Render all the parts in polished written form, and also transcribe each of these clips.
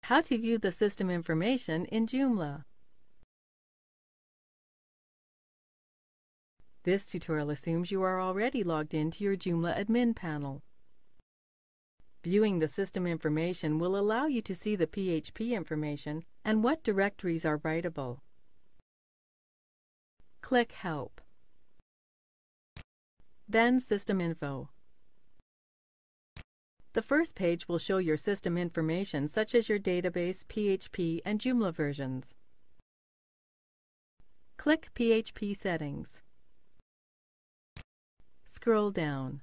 How to view the system information in Joomla. This tutorial assumes you are already logged into your Joomla admin panel. Viewing the system information will allow you to see the PHP information and what directories are writable. Click Help. Then System Info. The first page will show your system information such as your database, PHP, and Joomla versions. Click PHP Settings. Scroll down.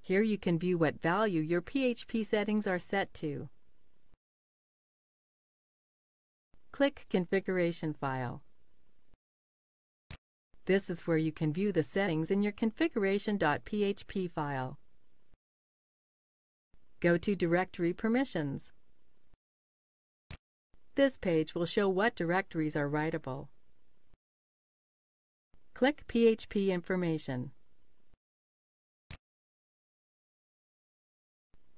Here you can view what value your PHP settings are set to. Click Configuration File. This is where you can view the settings in your configuration.php file. Go to Directory Permissions. This page will show what directories are writable. Click PHP Information.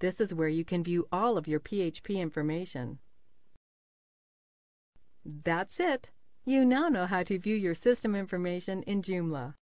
This is where you can view all of your PHP information. That's it! You now know how to view your system information in Joomla.